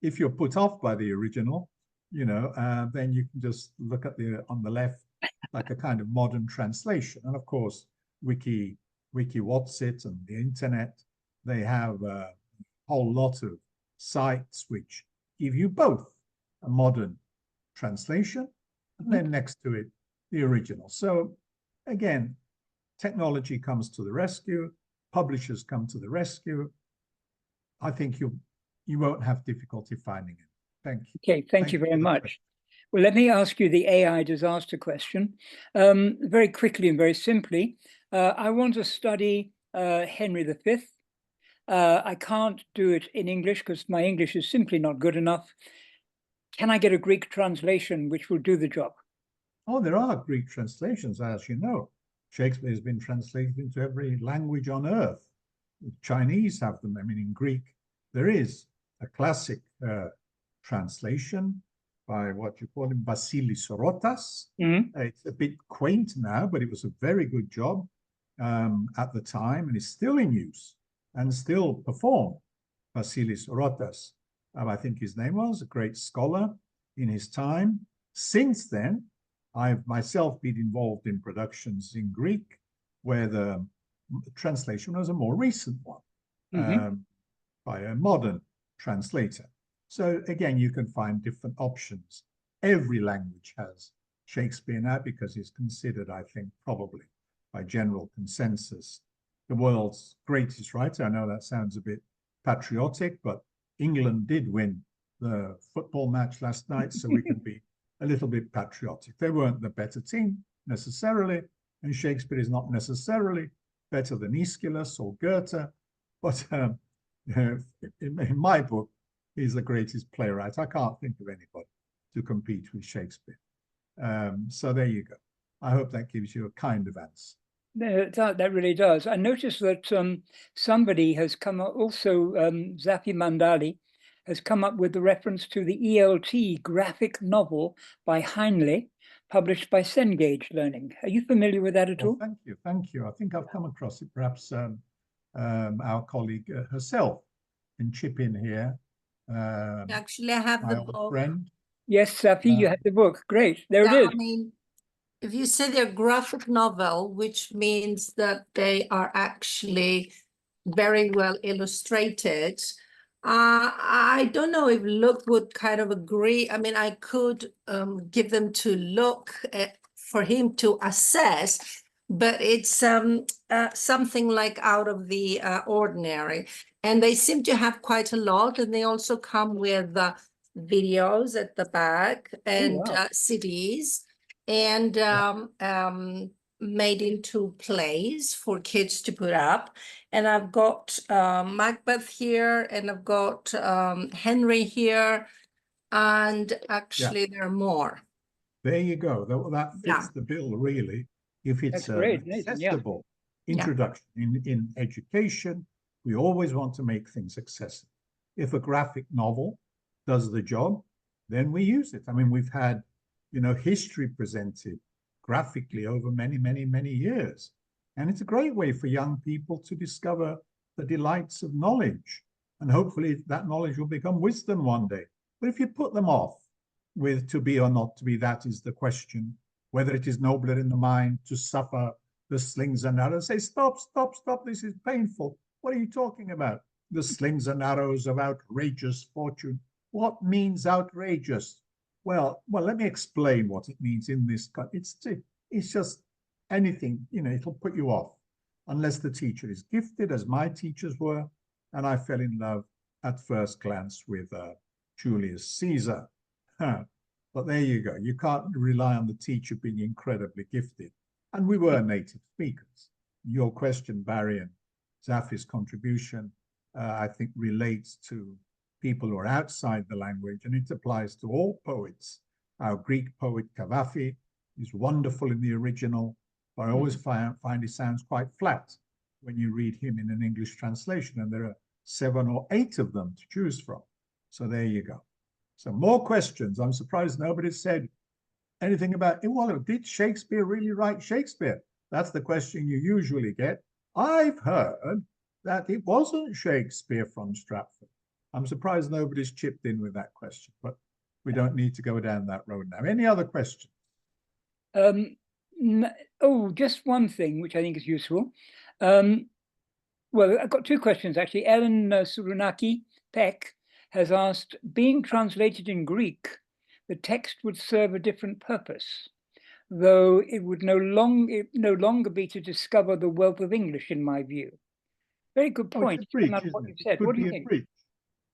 if you're put off by the original, then you can just look at on the left, like a kind of modern translation. And of course, Wiki What's-it and the internet, they have a whole lot of sites which give you both a modern translation and then next to it, the original. So again, technology comes to the rescue. publishers come to the rescue, I think you won't have difficulty finding it. Thank you. Okay, thank you for very the much. question. Well, let me ask you the AI disaster question. Very quickly and very simply, I want to study Henry V. I can't do it in English because my English is simply not good enough. Can I get a Greek translation which will do the job? Oh, there are Greek translations, as you know. Shakespeare has been translated into every language on earth. The Chinese have them. I mean, in Greek, there is a classic translation by what you call him, Vasilis Rotas. It's a bit quaint now, but it was a very good job at the time, and is still in use and still performed. Vasilis Rotas, I think his name was, a great scholar in his time. Since then, I've myself been involved in productions in Greek where the translation was a more recent one by a modern translator. So again, you can find different options. Every language has Shakespeare now because he's considered, I think, probably by general consensus, the world's greatest writer. I know that sounds a bit patriotic, but England did win the football match last night, so we can be a little bit patriotic. They weren't the better team necessarily, and Shakespeare is not necessarily better than Aeschylus or Goethe, but in my book, he's the greatest playwright. I can't think of anybody to compete with Shakespeare. So there you go. I hope that gives you a kind of answer. That really does. I noticed that somebody has come up, also Zafi Mandali, has come up with the reference to the ELT graphic novel by Heinle, published by Cengage Learning. Are you familiar with that at all? Thank you, thank you. I think I've come across it. Perhaps our colleague herself can chip in here. Actually, I have the my old book. friend. Yes, Zafi, you have the book. Great, there it Yeah, is. I mean, if you say they're graphic novel, which means that they are actually very well illustrated, I don't know if Luke would kind of agree. I mean, I could give them to Luke for him to assess, but it's something like out of the ordinary. And they seem to have quite a lot, and they also come with videos at the back and wow. CDs. And made into plays for kids to put up. And I've got Macbeth here, and I've got Henry here, and actually there are more. There you go. That fits the bill, really. If it's an accessible introduction in education, we always want to make things accessible. If a graphic novel does the job, then we use it. I mean, we've had, you know, history presented graphically over many, many, many years. And it's a great way for young people to discover the delights of knowledge. And hopefully that knowledge will become wisdom one day. But if you put them off with to be or not to be, that is the question, whether it is nobler in the mind to suffer the slings and arrows. Say, stop, stop, stop, this is painful. What are you talking about? The slings and arrows of outrageous fortune. What means outrageous? Well, let me explain what it means in this. It's just anything, you know, it'll put you off unless the teacher is gifted, as my teachers were. And I fell in love at first glance with Julius Caesar. But there you go. You can't rely on the teacher being incredibly gifted. And we were native speakers. Your question, Barry, and Zafi's contribution, I think, relates to people who are outside the language, and it applies to all poets. Our Greek poet Cavafi is wonderful in the original, but I always find he sounds quite flat when you read him in an English translation, and there are 7 or 8 of them to choose from. So there you go. So more questions. I'm surprised nobody said anything about, well, did Shakespeare really write Shakespeare? That's the question you usually get. I've heard that it wasn't Shakespeare from Stratford. I'm surprised nobody's chipped in with that question, but we don't need to go down that road now. Any other questions? Just one thing, which I think is useful. Well, I've got 2 questions, actually. Ellen Surunaki Peck has asked, being translated in Greek, the text would serve a different purpose, though it would no longer be to discover the wealth of English, in my view. Very good Oh, point. it's a bridge, What isn't you it? said. It could What do be you a think? bridge.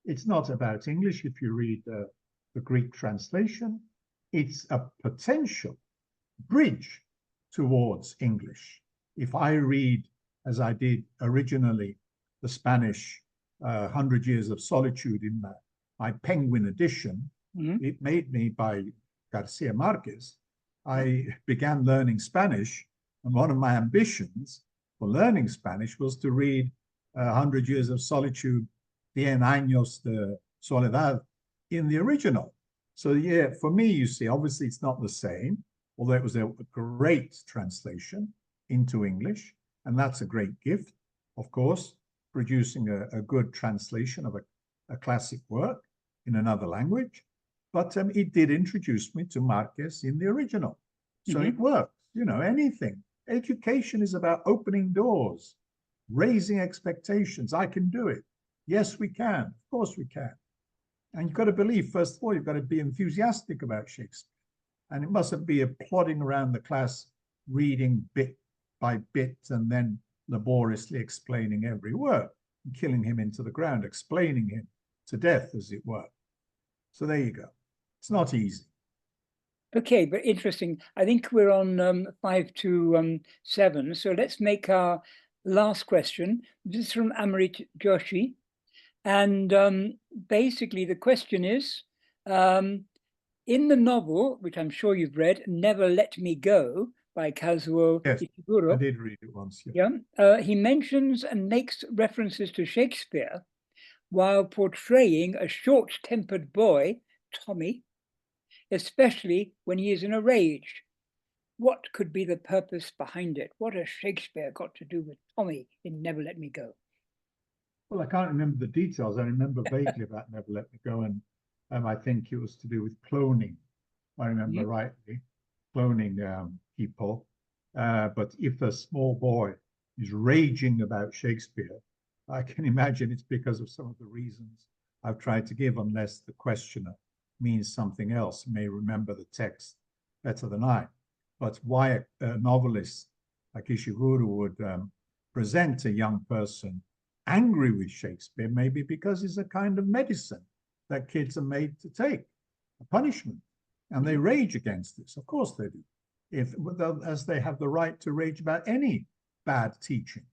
It's not about English if you read the Greek translation. It's a potential bridge towards English. If I read, as I did originally, the Spanish 100 Years of Solitude in my Penguin edition, it made me, by Garcia Marquez, I began learning Spanish, and one of my ambitions for learning Spanish was to read 100 Years of Solitude, Cien Años de Soledad, in the original. So yeah, for me, you see, obviously it's not the same, although it was a great translation into English, and that's a great gift, of course, producing a good translation of a classic work in another language. But it did introduce me to Marquez in the original. So it works, you know, anything. Education is about opening doors, raising expectations. I can do it. Yes, we can. Of course we can. And you've got to believe, first of all, you've got to be enthusiastic about Shakespeare. And it mustn't be a plodding around the class, reading bit by bit and then laboriously explaining every word, and killing him into the ground, explaining him to death, as it were. So there you go. It's not easy. Okay, but interesting. I think we're on 5 to 7. So let's make our last question. This is from Amrit Joshi. And basically the question is, in the novel, which I'm sure you've read, Never Let Me Go by Kazuo Yes, Ishiguro. I did read it once. Yeah. He mentions and makes references to Shakespeare while portraying a short-tempered boy, Tommy, especially when he is in a rage. What could be the purpose behind it? What has Shakespeare got to do with Tommy in Never Let Me Go? Well, I can't remember the details. I remember vaguely about Never Let Me Go, and I think it was to do with cloning, if I remember rightly, cloning people. But if a small boy is raging about Shakespeare, I can imagine it's because of some of the reasons I've tried to give, unless the questioner means something else, may remember the text better than I. But why a novelist like Ishiguro would present a young person angry with Shakespeare, maybe because it's a kind of medicine that kids are made to take, a punishment, and they rage against this. Of course they do, as they have the right to rage about any bad teaching.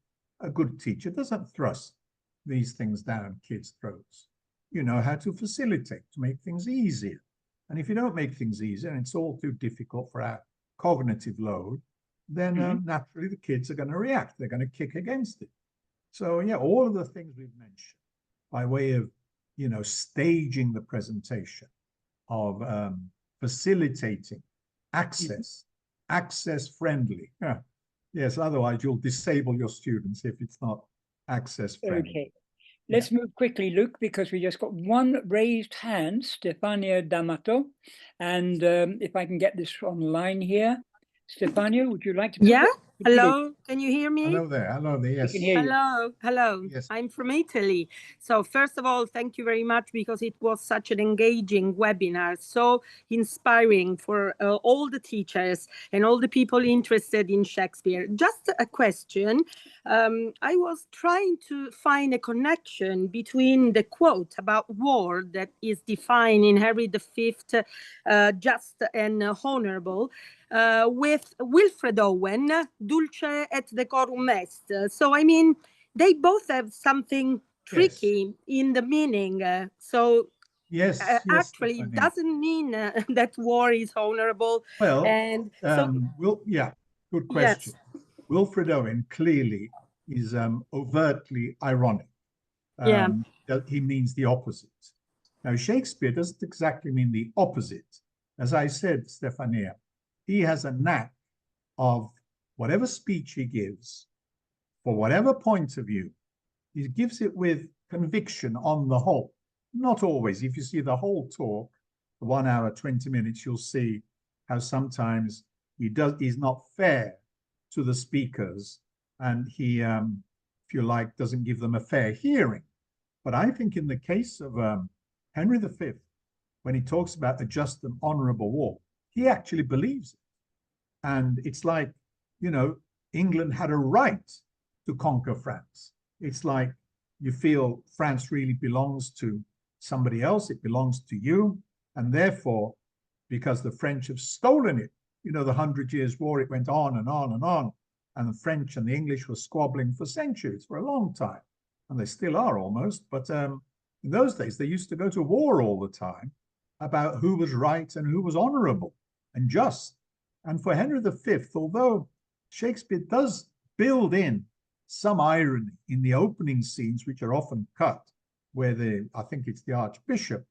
A good teacher doesn't thrust these things down kids' throats. You know how to facilitate, to make things easier. And if you don't make things easier, and it's all too difficult for our cognitive load, then naturally the kids are going to react. They're going to kick against it. So yeah, all of the things we've mentioned by way of, you know, staging the presentation, of facilitating access, access friendly. Yeah. Yes, otherwise you'll disable your students if it's not access friendly. Okay, let's move quickly, Luke, because we just got one raised hand, Stefania D'Amato. And if I can get this online here. Stefania, would you like to? Yeah, hello, can you hear me? Hello there, yes. We can hear you. Hello, Yes. I'm from Italy. So first of all, thank you very much, because it was such an engaging webinar, so inspiring for all the teachers and all the people interested in Shakespeare. Just a question. I was trying to find a connection between the quote about war that is defined in Henry V, just and honorable, with Wilfred Owen, Dulce et decorum est. So, I mean, they both have something tricky in the meaning. Yes, actually, it doesn't mean that war is honorable. Well, and good question. Yes. Wilfred Owen clearly is overtly ironic. He means the opposite. Now, Shakespeare doesn't exactly mean the opposite. As I said, Stefania, he has a knack of whatever speech he gives, for whatever point of view, he gives it with conviction on the whole. Not always. If you see the whole talk, 1 hour, 20 minutes, you'll see how sometimes he's not fair to the speakers, and he, if you like, doesn't give them a fair hearing. But I think in the case of Henry V, when he talks about a just and honorable war, he actually believes it. And it's like, you know, England had a right to conquer France. It's like you feel France really belongs to somebody else. It belongs to you. And therefore, because the French have stolen it, you know, the 100 Years' War, it went on and on and on. And the French and the English were squabbling for centuries, for a long time. And they still are almost. But in those days, they used to go to war all the time about who was right and who was honorable and just. And for Henry V, although Shakespeare does build in some irony in the opening scenes, which are often cut, where I think it's the Archbishop,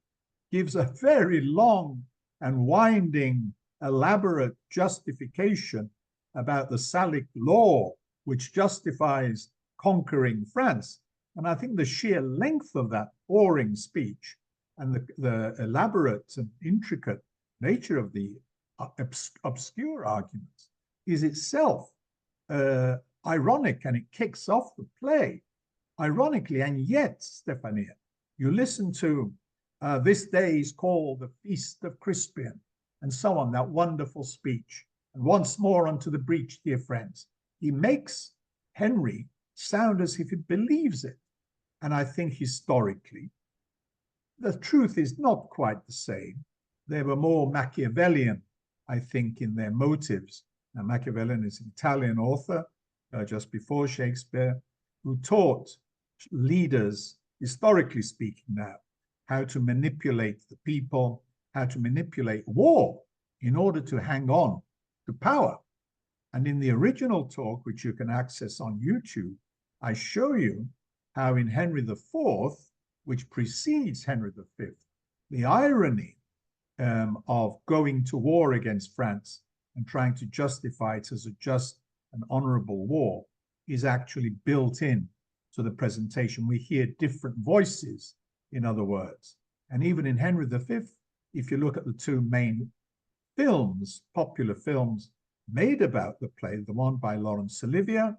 gives a very long and winding, elaborate justification about the Salic law, which justifies conquering France. And I think the sheer length of that boring speech and the elaborate and intricate nature of the obscure arguments is itself ironic, and it kicks off the play ironically. And yet, Stefania, you listen to this day is called the Feast of Crispian, and so on, that wonderful speech. And once more unto the breach, dear friends. He makes Henry sound as if he believes it. And I think historically, the truth is not quite the same. They were more Machiavellian, I think, in their motives. Now, Machiavellian is an Italian author, just before Shakespeare, who taught leaders, historically speaking now, how to manipulate the people, how to manipulate war in order to hang on to power. And in the original talk, which you can access on YouTube, I show you how in Henry IV, which precedes Henry V, the irony of going to war against France and trying to justify it as a just and honorable war is actually built in to the presentation. We hear different voices, in other words. And even in Henry V, if you look at the two main films, popular films made about the play, the one by Laurence Olivier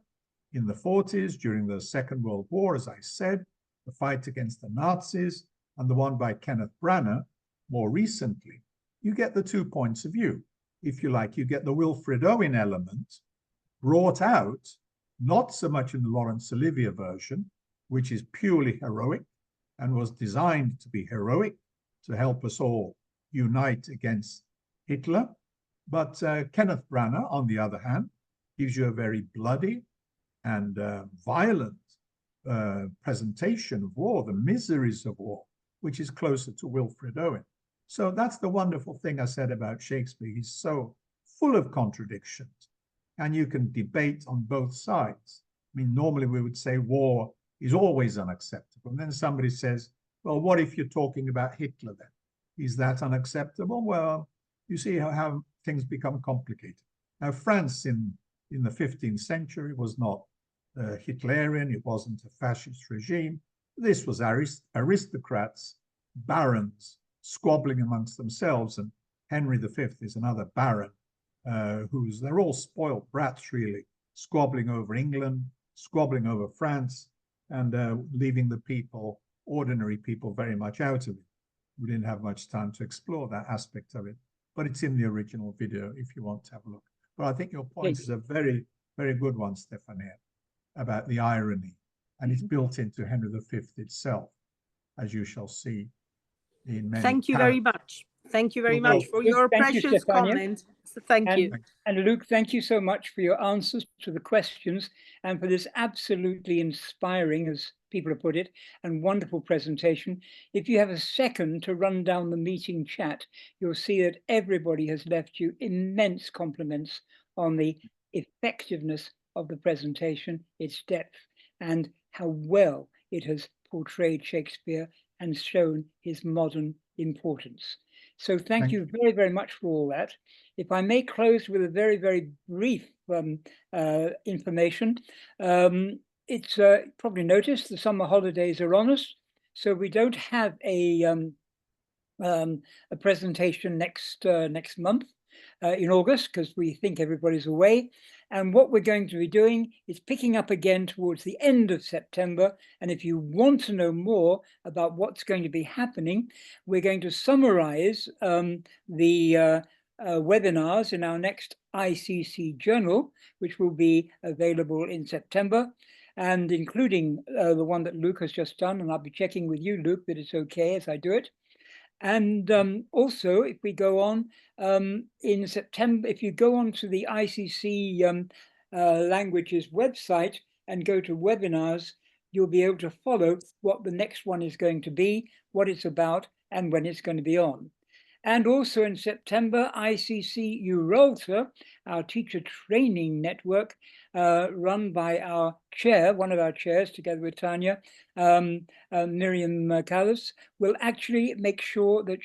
in the 40s during the Second World War, as I said, the fight against the Nazis, and the one by Kenneth Branagh more recently, you get the 2 points of view. If you like, you get the Wilfred Owen element brought out, not so much in the Laurence Olivier version, which is purely heroic and was designed to be heroic to help us all unite against Hitler. But Kenneth Branagh, on the other hand, gives you a very bloody and violent presentation of war, the miseries of war, which is closer to Wilfred Owen. So that's the wonderful thing I said about Shakespeare. He's so full of contradictions, and you can debate on both sides. I mean, normally we would say war is always unacceptable. And then somebody says, well, what if you're talking about Hitler then? Is that unacceptable? Well, you see how things become complicated. Now, France in the 15th century was not Hitlerian. It wasn't a fascist regime. This was aristocrats, barons, squabbling amongst themselves. And Henry V is another baron they're all spoiled brats, really, squabbling over England, squabbling over France, and leaving the people, ordinary people, very much out of it. We didn't have much time to explore that aspect of it, but it's in the original video if you want to have a look. But I think your point is a very, very good one, Stefania, about the irony, and it's built into Henry V itself, as you shall see in many. Thank you very much. Thank you very much for your precious comment. So thank you. And Luke, thank you so much for your answers to the questions and for this absolutely inspiring, as people have put it, and wonderful presentation. If you have a second to run down the meeting chat, you'll see that everybody has left you immense compliments on the effectiveness of the presentation, its depth, and how well it has portrayed Shakespeare and shown his modern importance. So thank you very, very much for all that. If I may close with a very, very brief information. It's probably noticed the summer holidays are on us, so we don't have a presentation next month in August, because we think everybody's away. And what we're going to be doing is picking up again towards the end of September. And if you want to know more about what's going to be happening, we're going to summarize the webinars in our next ICC journal, which will be available in September. and including the one that Luke has just done. And I'll be checking with you, Luke, that it's okay as I do it. And also, if we go on in September, if you go on to the ICC languages website and go to webinars, you'll be able to follow what the next one is going to be, what it's about, and when it's going to be on. And also in September, ICC Uralta, our teacher training network, run by our chair, one of our chairs, together with Tanya, Miriam Callas, will actually make sure that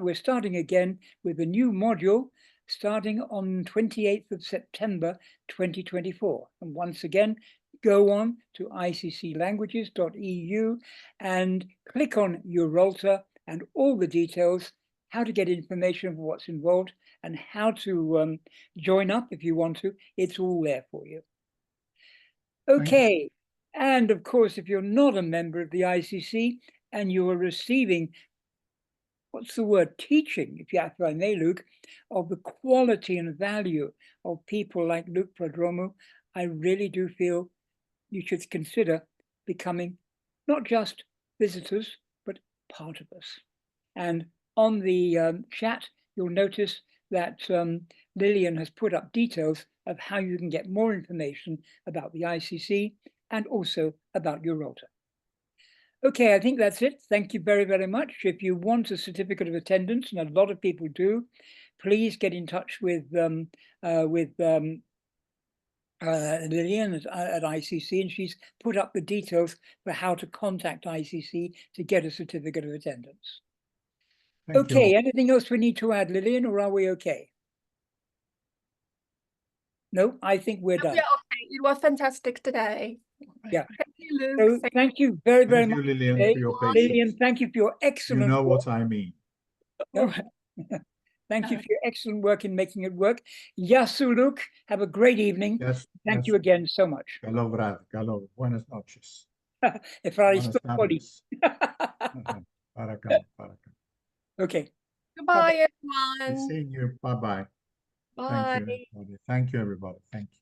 we're starting again with a new module starting on 28th of September 2024. And once again, go on to icclanguages.eu and click on Uralta and all the details, how to get information of what's involved and how to join up if you want to. It's all there for you. Okay, and of course, if you're not a member of the ICC and you are receiving, what's the word, teaching, if I may, Luke, of the quality and value of people like Luke Prodromou, I really do feel you should consider becoming not just visitors, but part of us. And on the chat, you'll notice that Lillian has put up details of how you can get more information about the ICC and also about Uralta. Okay, I think that's it. Thank you very, very much. If you want a certificate of attendance, and a lot of people do, please get in touch with Lillian at ICC, and she's put up the details for how to contact ICC to get a certificate of attendance. Okay, anything else we need to add, Lillian, or are we okay? No, I think we're done. Yeah, okay. It was fantastic today. Yeah. Thank you, Luke. So thank you very, very Thank much. you, Lillian, today. for your patience. Lillian, thank you for your excellent You know work. what I mean. Yep. Thank you for your excellent work in making it work. Yasu, Luke, have a great evening. Yes. Thank you again so much. Galo, Brad. Galo. Buenas noches. Buenas tardes. Parakan. Okay. Goodbye, Good everyone. seeing you. Bye-bye. Bye. Thank you, everybody. Thank you.